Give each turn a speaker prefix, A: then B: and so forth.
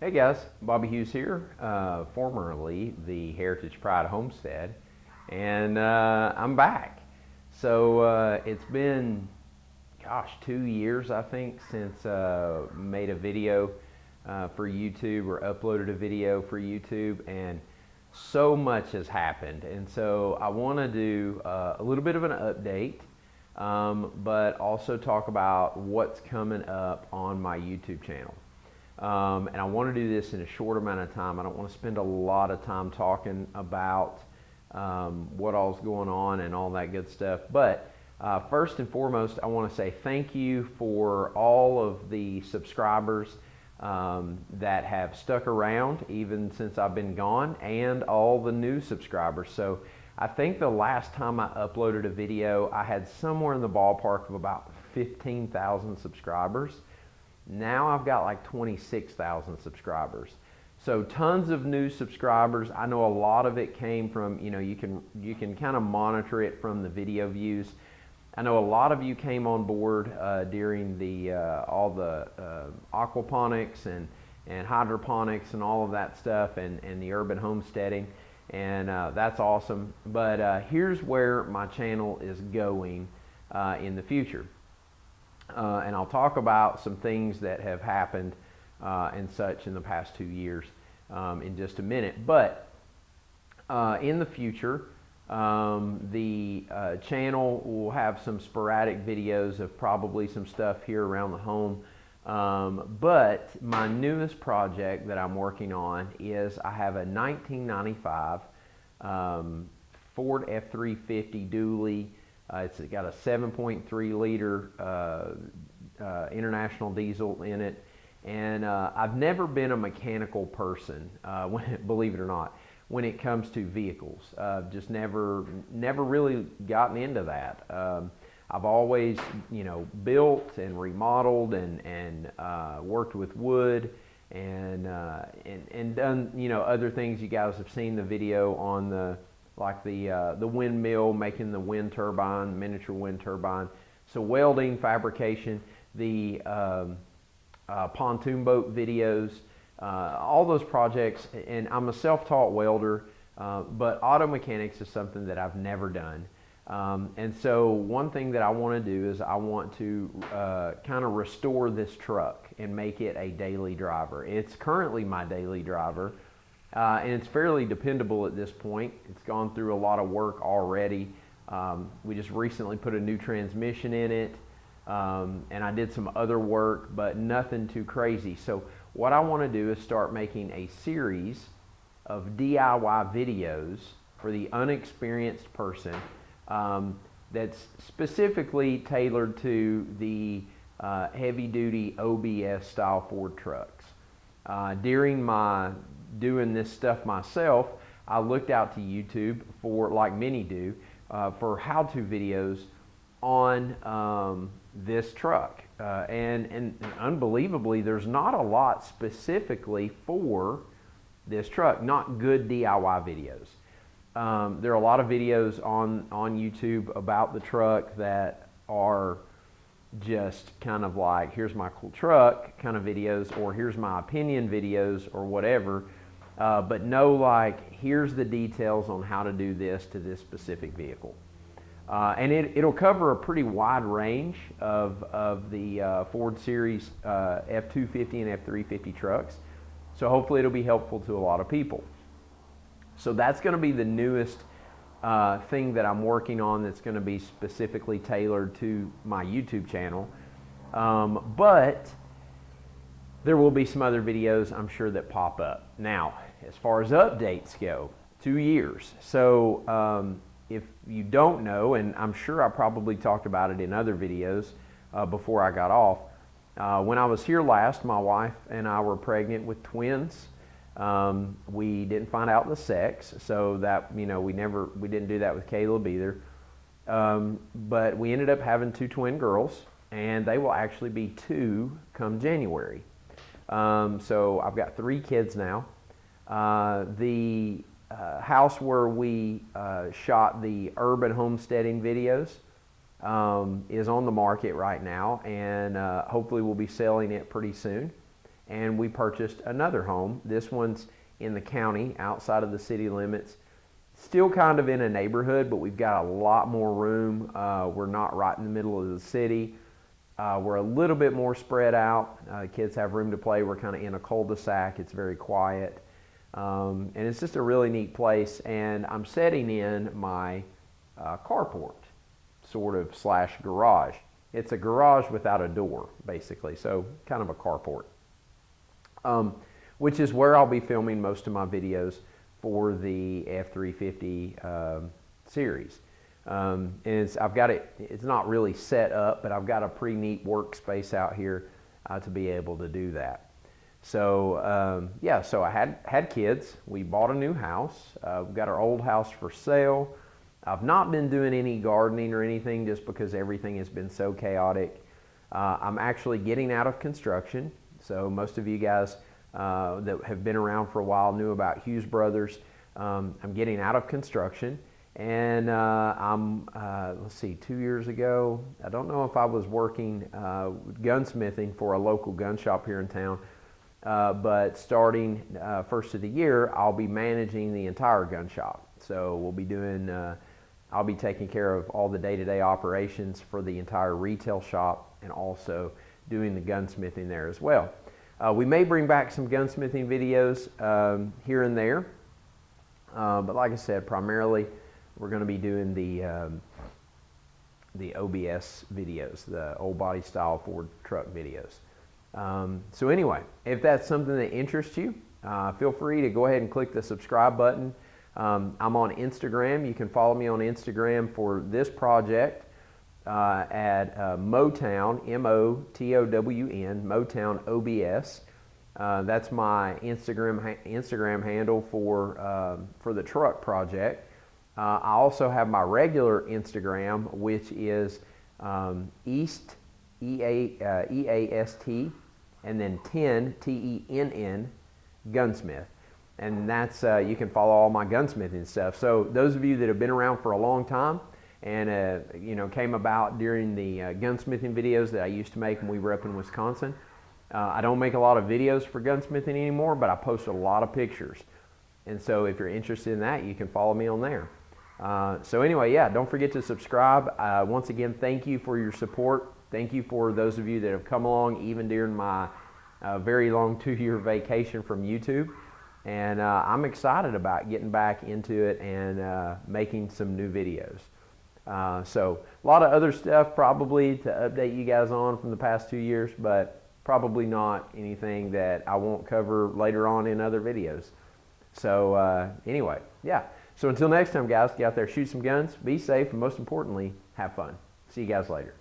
A: Hey guys, Bobby Hughes here, formerly the Heritage Pride Homestead, and I'm back. So it's been, gosh, 2 years I think since made a video for YouTube or uploaded a video for YouTube, and so much has happened. And so I want to do a little bit of an update, but also talk about what's coming up on my YouTube channel. And I want to do this in a short amount of time. I don't want to spend a lot of time talking about what all's going on and all that good stuff. But first and foremost, I want to say thank you for all of the subscribers that have stuck around even since I've been gone, and all the new subscribers. So I think the last time I uploaded a video, I had somewhere in the ballpark of about 15,000 subscribers. Now I've got like 26,000 subscribers. So tons of new subscribers. I know a lot of it came from, you can kind of monitor it from the video views. I know a lot of you came on board during the all the aquaponics and hydroponics and all of that stuff, and the urban homesteading, and that's awesome. But here's where my channel is going in the future. And I'll talk about some things that have happened and such in the past 2 years in just a minute. But in the future, the channel will have some sporadic videos of probably some stuff here around the home. But my newest project that I'm working on is I have a 1995 Ford F350 dually. It's got a 7.3 liter international diesel in it, and I've never been a mechanical person, believe it or not, when it comes to vehicles. Just never really gotten into that. I've always, built and remodeled and worked with wood and done, other things. You guys have seen the video on the windmill, making the wind turbine, miniature wind turbine. So welding, fabrication, the pontoon boat videos, all those projects. And I'm a self-taught welder, but auto mechanics is something that I've never done. And so one thing that I want to do is I want to kind of restore this truck and make it a daily driver. It's currently my daily driver. And it's fairly dependable at this point. It's gone through a lot of work already. We just recently put a new transmission in it, and I did some other work, but nothing too crazy. So what I want to do is start making a series of DIY videos for the unexperienced person, that's specifically tailored to the heavy-duty OBS style Ford trucks. During my doing this stuff myself, I looked out to YouTube for, like many do, for how-to videos on this truck. And unbelievably, there's not a lot specifically for this truck, not good DIY videos. There are a lot of videos on YouTube about the truck that are just kind of like, here's my cool truck kind of videos, or here's my opinion videos, or whatever, but no, like, here's the details on how to do this to this specific vehicle. And it'll cover a pretty wide range of the Ford Series F250 and F350 trucks, so hopefully it'll be helpful to a lot of people. So that's going to be the newest thing that I'm working on, that's going to be specifically tailored to my YouTube channel. But there will be some other videos, I'm sure, that pop up. Now, as far as updates go, 2 years. So if you don't know, and I'm sure I probably talked about it in other videos before I got off, when I was here last, my wife and I were pregnant with twins. We didn't find out the sex, so that, we didn't do that with Caleb either. But we ended up having 2 twin girls, and they will actually be 2 come January. So I've got 3 kids now. The house where we shot the urban homesteading videos is on the market right now, and hopefully we'll be selling it pretty soon. and we purchased another home. This one's in the county, outside of the city limits. Still kind of in a neighborhood, but we've got a lot more room. We're not right in the middle of the city. We're a little bit more spread out. Kids have room to play. We're kind of in a cul-de-sac. It's very quiet. And it's just a really neat place. And I'm setting in my carport, sort of slash garage. It's a garage without a door, basically. So kind of a carport, which is where I'll be filming most of my videos for the F350 series. And I've got it, it's not really set up, but I've got a pretty neat workspace out here to be able to do that. So yeah, so I had kids. We bought a new house. We've got our old house for sale. I've not been doing any gardening or anything just because everything has been so chaotic. I'm actually getting out of construction. So most of you guys that have been around for a while knew about Hughes Brothers. I'm getting out of construction, and let's see, 2 years ago, I don't know if I was working gunsmithing for a local gun shop here in town, but starting first of the year, I'll be managing the entire gun shop. So we'll be doing, I'll be taking care of all the day-to-day operations for the entire retail shop, and also doing the gunsmithing there as well. We may bring back some gunsmithing videos here and there, but like I said, primarily we're going to be doing the OBS videos, the old body style Ford truck videos. So anyway, if that's something that interests you, feel free to go ahead and click the subscribe button. I'm on Instagram. You can follow me on Instagram for this project at Motown, M-O-T-O-W-N, Motown OBS. That's my Instagram handle for the truck project. I also have my regular Instagram, which is East, E-A-S-T, and then 10, T-E-N-N, Gunsmith. And that's, you can follow all my gunsmithing stuff. So those of you that have been around for a long time, and you know, came about during the gunsmithing videos that I used to make when we were up in Wisconsin. I don't make a lot of videos for gunsmithing anymore, but I post a lot of pictures. And so if you're interested in that, you can follow me on there. So anyway, yeah, don't forget to subscribe. Once again, thank you for your support. Thank you for those of you that have come along even during my very long 2-year vacation from YouTube. And I'm excited about getting back into it and making some new videos. So a lot of other stuff probably to update you guys on from the past 2 years, but probably not anything that I won't cover later on in other videos. So anyway, yeah. So until next time, guys, get out there, shoot some guns, be safe, and most importantly, have fun. See you guys later.